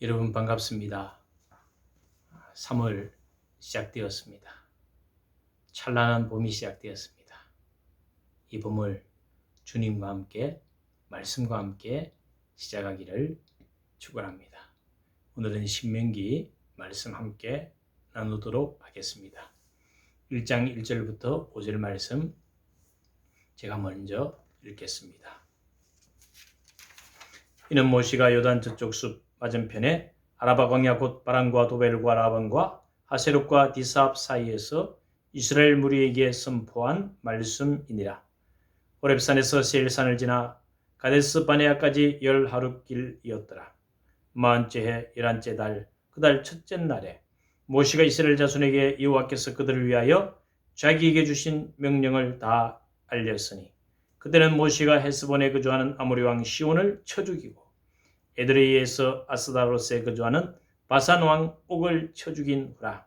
여러분 반갑습니다. 3월 시작되었습니다. 찬란한 봄이 시작되었습니다. 이 봄을 주님과 함께 말씀과 함께 시작하기를 축원합니다. 오늘은 신명기 말씀 함께 나누도록 하겠습니다. 1장 1절부터 5절 말씀 제가 먼저 읽겠습니다. 이는 모시가 요단 저쪽 숲 맞은편에 아라바 광야 곧 바란과 도벨과 라반과 하세롯과 디사압 사이에서 이스라엘 무리에게 선포한 말씀이니라. 호렙산에서 세일산을 지나 가데스 바네아까지 10하룻길이었더라. 40째 해 11째 달 그 달 첫째 날에 모시가 이스라엘 자손에게 여호와께서 그들을 위하여 자기에게 주신 명령을 다 알렸으니 그때는 모시가 헤스본에 거주하는 아모리 왕 시온을 쳐 죽이고 에드레이에서 아스다롯에 거주하는 바산 왕 옥을 쳐 죽인 후라.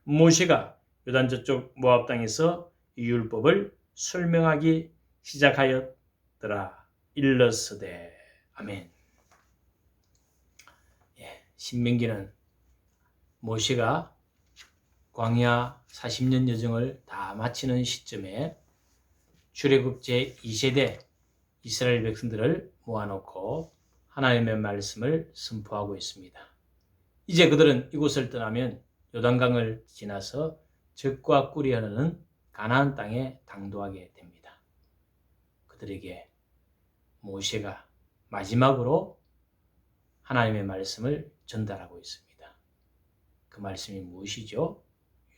모시가 요단 저쪽 모압 땅에서 이 율법을 설명하기 시작하였더라. 일러스되 아멘. 신명기는 모시가 광야 40년 여정을 다 마치는 시점에 출애굽 제2세대 이스라엘 백성들을 모아놓고 하나님의 말씀을 선포하고 있습니다. 이제 그들은 이곳을 떠나면 요단강을 지나서 적과 꿀이 흐르는 가나안 땅에 당도하게 됩니다. 그들에게 모세가 마지막으로 하나님의 말씀을 전달하고 있습니다. 그 말씀이 무엇이죠?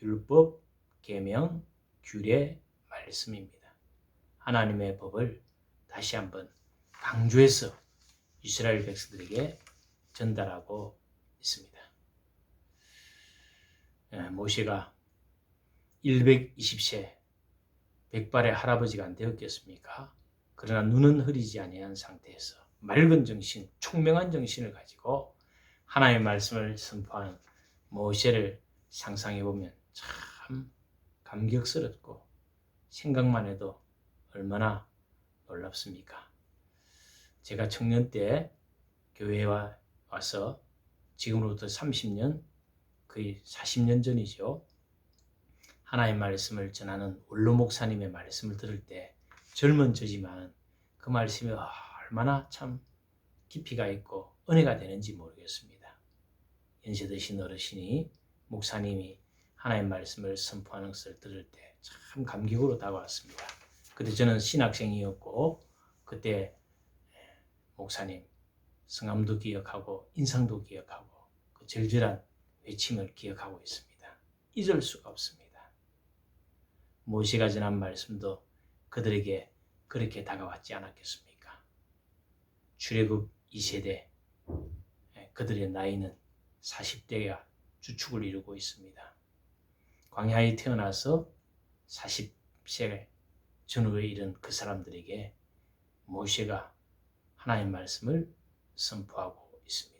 율법, 계명, 규례 말씀입니다. 하나님의 법을 다시 한번 강조해서 이스라엘 백성들에게 전달하고 있습니다. 모세가 120세 백발의 할아버지가 안 되었겠습니까? 그러나 눈은 흐리지 아니한 상태에서 맑은 정신, 총명한 정신을 가지고 하나님의 말씀을 선포하는 모세를 상상해 보면 참 감격스럽고 생각만 해도 얼마나 놀랍습니까? 제가 청년 때 교회에 와서 지금으로부터 30년, 거의 40년 전이죠. 하나님의 말씀을 전하는 원로 목사님의 말씀을 들을 때 젊은 저지만 그 말씀이 얼마나 참 깊이가 있고 은혜가 되는지 모르겠습니다. 연세 드신 어르신이 목사님이 하나님의 말씀을 선포하는 것을 들을 때 참 감격으로 다가왔습니다. 그때 저는 신학생이었고 그때 목사님 성함도 기억하고 인상도 기억하고 그 절절한 외침을 기억하고 있습니다. 잊을 수가 없습니다. 모세가 전한 말씀도 그들에게 그렇게 다가왔지 않았겠습니까? 출애굽 2세대 그들의 나이는 40대가 주축을 이루고 있습니다. 광야에 태어나서 40세 전후에 이른 그 사람들에게 모세가 하나님의 말씀을 선포하고 있습니다.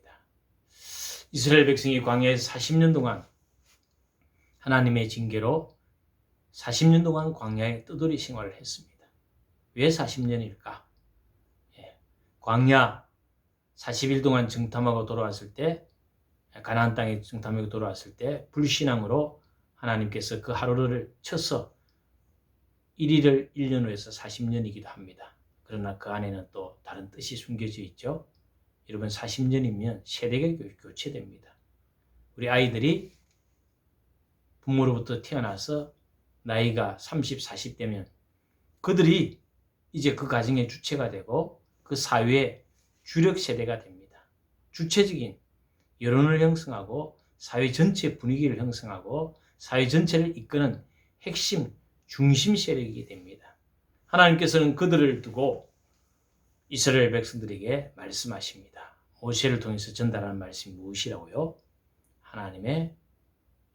이스라엘 백성이 광야에서 40년 동안 하나님의 징계로 40년 동안 광야에 떠돌이 생활을 했습니다. 왜 40년일까? 광야 40일 동안 정탐하고 돌아왔을 때 가나안 땅에 정탐하고 돌아왔을 때 불신앙으로 하나님께서 그 하루를 쳐서 1일을 1년으로 해서 40년이기도 합니다. 그러나 그 안에는 또 다른 뜻이 숨겨져 있죠. 여러분 40년이면 세대가 교체됩니다. 우리 아이들이 부모로부터 태어나서 나이가 30, 40대면 그들이 이제 그 가정의 주체가 되고 그 사회의 주력 세대가 됩니다. 주체적인 여론을 형성하고 사회 전체 분위기를 형성하고 사회 전체를 이끄는 핵심 중심 세력이 됩니다. 하나님께서는 그들을 두고 이스라엘 백성들에게 말씀하십니다. 모세를 통해서 전달하는 말씀이 무엇이라고요? 하나님의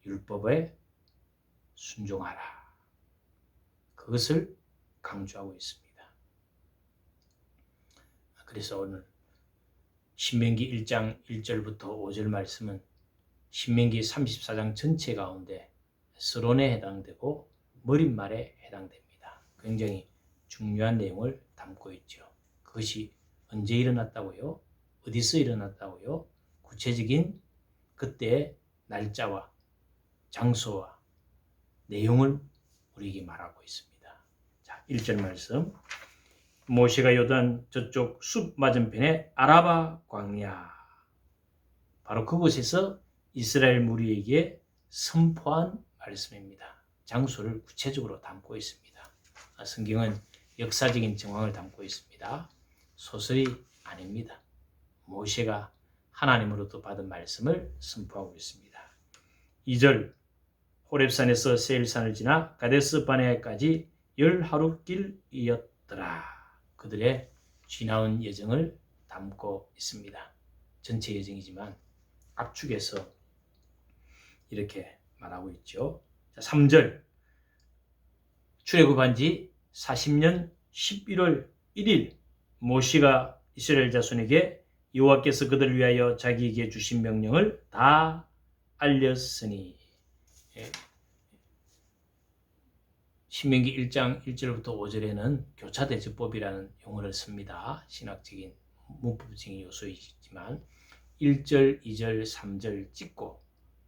율법에 순종하라. 그것을 강조하고 있습니다. 그래서 오늘 신명기 1장 1절부터 5절 말씀은 신명기 34장 전체 가운데 서론에 해당되고 머릿말에 해당됩니다. 굉장히 중요한 내용을 담고 있죠. 그것이 언제 일어났다고요? 어디서 일어났다고요? 구체적인 그때의 날짜와 장소와 내용을 우리에게 말하고 있습니다. 자, 1절 말씀. 모세가 요단 저쪽 숲 맞은편에 아라바 광야, 바로 그곳에서 이스라엘 무리에게 선포한 말씀입니다. 장소를 구체적으로 담고 있습니다. 성경은 역사적인 정황을 담고 있습니다. 소설이 아닙니다. 모세가 하나님으로부터 받은 말씀을 선포하고 있습니다. 2절. 호렙산에서 세일산을 지나 가데스 바네아까지 10하루 길이었더라. 그들의 쥐나온 여정을 담고 있습니다. 전체 여정이지만 압축해서 이렇게 말하고 있죠. 자, 3절. 출애굽한 지 40년 11월 1일 모세가 이스라엘 자손에게 여호와께서 그들을 위하여 자기에게 주신 명령을 다 알렸으니. 신명기 1장 1절부터 5절에는 교차대조법이라는 용어를 씁니다. 신학적인 문법적인 요소이지만 1절, 2절, 3절 찍고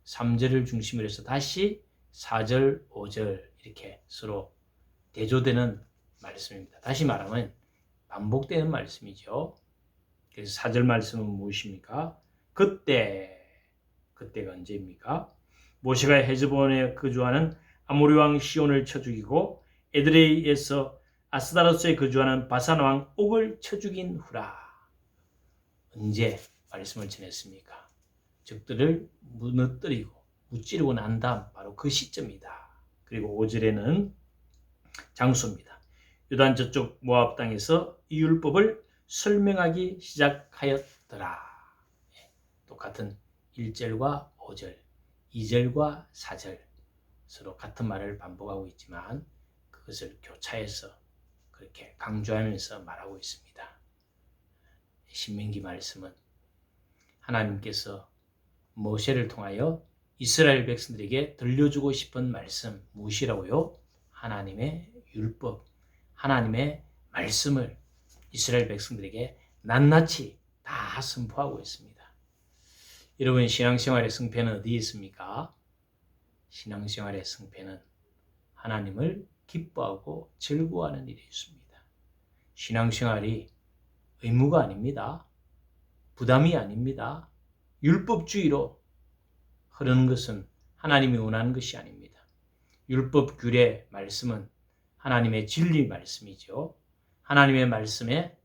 3절을 중심으로 해서 다시 4절, 5절 이렇게 서로 대조되는 말씀입니다. 다시 말하면 반복되는 말씀이죠. 그래서 4절 말씀은 무엇입니까? 그때가 언제입니까? 모세가 헤즈본에 거주하는 아모리 왕 시온을 쳐 죽이고 에드레이에서 아스다로스에 거주하는 바산 왕 옥을 쳐 죽인 후라. 언제 말씀을 전했습니까? 적들을 무너뜨리고 무찌르고 난 다음 바로 그 시점이다. 그리고 5절에는 장소입니다. 요단 저쪽 모압 땅에서 이 율법을 설명하기 시작하였더라. 똑같은 1절과 5절, 2절과 4절 서로 같은 말을 반복하고 있지만 그것을 교차해서 그렇게 강조하면서 말하고 있습니다. 신명기 말씀은 하나님께서 모세를 통하여 이스라엘 백성들에게 들려주고 싶은 말씀 무엇이라고요? 하나님의 율법, 하나님의 말씀을 이스라엘 백성들에게 낱낱이 다 선포하고 있습니다. 여러분, 신앙생활의 승패는 어디에 있습니까? 신앙생활의 승패는 하나님을 기뻐하고 즐거워하는 일에 있습니다. 신앙생활이 의무가 아닙니다. 부담이 아닙니다. 율법주의로 흐르는 것은 하나님이 원하는 것이 아닙니다. 율법 규례 말씀은 하나님의 진리 말씀이죠. 하나님의 말씀에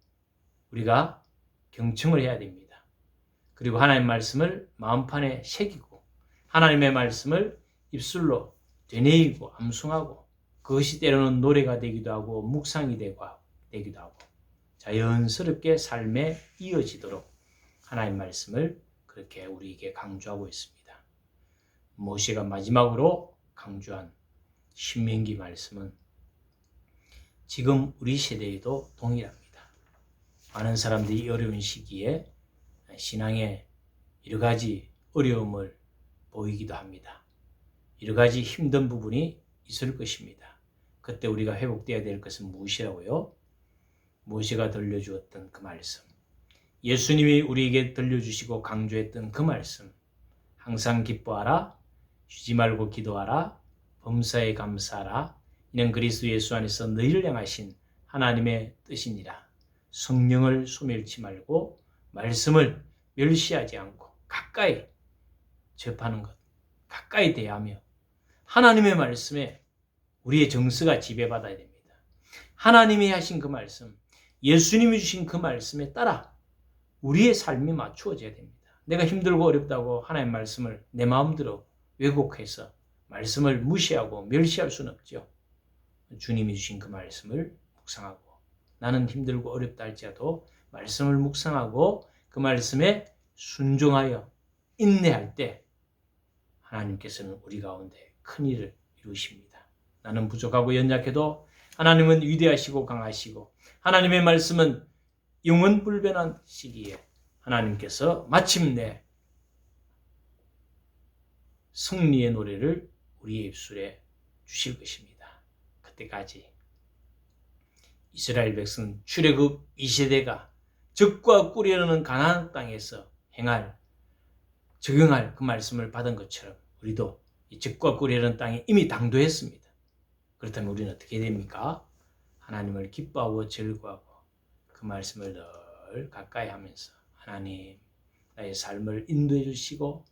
우리가 경청을 해야 됩니다. 그리고 하나님의 말씀을 마음판에 새기고 하나님의 말씀을 입술로 되뇌이고 암송하고 그것이 때로는 노래가 되기도 하고 묵상이 되기도 하고 자연스럽게 삶에 이어지도록 하나님의 말씀을 그렇게 우리에게 강조하고 있습니다. 모세가 마지막으로 강조한 신명기 말씀은 지금 우리 세대에도 동일합니다. 많은 사람들이 어려운 시기에 신앙에 여러 가지 어려움을 보이기도 합니다. 여러 가지 힘든 부분이 있을 것입니다. 그때 우리가 회복되어야 될 것은 무엇이라고요? 모세가 들려주었던 그 말씀, 예수님이 우리에게 들려주시고 강조했던 그 말씀, 항상 기뻐하라, 쉬지 말고 기도하라, 범사에 감사하라, 이는 그리스도 예수 안에서 너희를 향하신 하나님의 뜻이니라. 성령을 소멸치 말고 말씀을 멸시하지 않고 가까이 접하는 것, 가까이 대하며 하나님의 말씀에 우리의 정서가 지배받아야 됩니다. 하나님이 하신 그 말씀, 예수님이 주신 그 말씀에 따라 우리의 삶이 맞추어져야 됩니다. 내가 힘들고 어렵다고 하나님의 말씀을 내 마음대로 왜곡해서 말씀을 무시하고 멸시할 수는 없죠. 주님이 주신 그 말씀을 묵상하고 나는 힘들고 어렵다 할지라도 말씀을 묵상하고 그 말씀에 순종하여 인내할 때 하나님께서는 우리 가운데 큰 일을 이루십니다. 나는 부족하고 연약해도 하나님은 위대하시고 강하시고 하나님의 말씀은 영원 불변한 시기에 하나님께서 마침내 승리의 노래를 우리의 입술에 주실 것입니다. 그때까지 이스라엘 백성 출애굽 2세대가 적과 꿀이 흐르는 가나안 땅에서 행할 적용할 그 말씀을 받은 것처럼 우리도 이 적과 꿀이 흐르는 땅에 이미 당도했습니다. 그렇다면 우리는 어떻게 됩니까? 하나님을 기뻐하고 즐거워하고 그 말씀을 늘 가까이 하면서 하나님 나의 삶을 인도해 주시고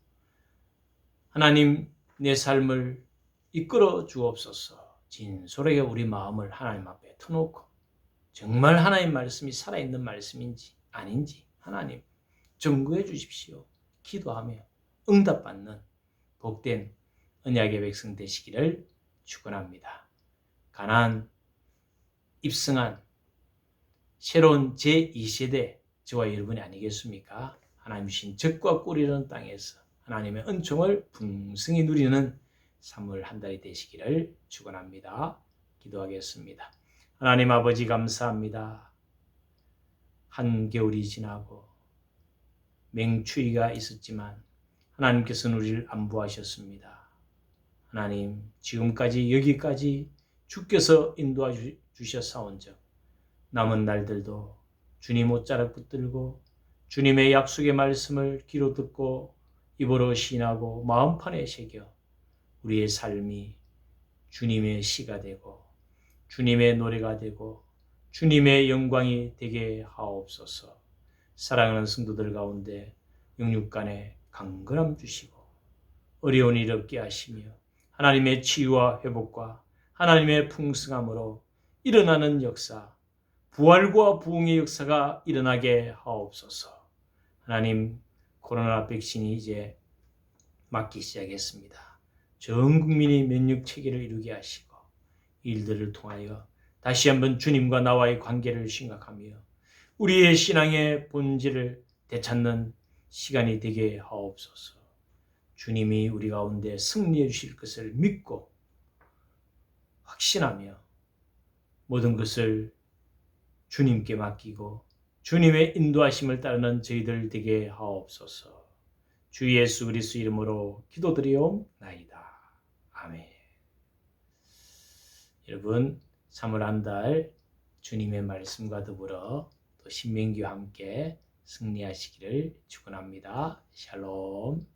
하나님 내 삶을 이끌어 주옵소서. 진솔하게 우리 마음을 하나님 앞에 터놓고 정말 하나님 말씀이 살아있는 말씀인지 아닌지 하나님 점검해 주십시오. 기도하며 응답받는 복된 언약의 백성 되시기를 축원합니다. 가나안 입성한 새로운 제2세대 저와 여러분이 아니겠습니까? 하나님 주신 적과 꿀이 흐르는 땅에서 하나님의 은총을 풍성히 누리는 3월 한 달이 되시기를 축원합니다. 기도하겠습니다. 하나님 아버지 감사합니다. 한겨울이 지나고 맹추위가 있었지만 하나님께서는 우리를 안보하셨습니다. 하나님 지금까지 여기까지 주께서 인도해 주셨사온즉 남은 날들도 주님 옷자락 붙들고 주님의 약속의 말씀을 귀로 듣고 입으로 시인하고 마음판에 새겨 우리의 삶이 주님의 시가 되고 주님의 노래가 되고 주님의 영광이 되게 하옵소서. 사랑하는 성도들 가운데 영육간에 강건함 주시고 어려운 일 없게 하시며 하나님의 치유와 회복과 하나님의 풍성함으로 일어나는 역사 부활과 부흥의 역사가 일어나게 하옵소서. 하나님 코로나 백신이 이제 맞기 시작했습니다. 전 국민이 면역 체계를 이루게 하시고 일들을 통하여 다시 한번 주님과 나와의 관계를 생각하며 우리의 신앙의 본질을 되찾는 시간이 되게 하옵소서. 주님이 우리 가운데 승리해 주실 것을 믿고 확신하며 모든 것을 주님께 맡기고 주님의 인도하심을 따르는 저희들 되게 하옵소서. 주 예수 그리스도 이름으로 기도드리옵나이다. 아멘. 여러분 3월 한 달 주님의 말씀과 더불어 또 신명기와 함께 승리하시기를 축원합니다. 샬롬.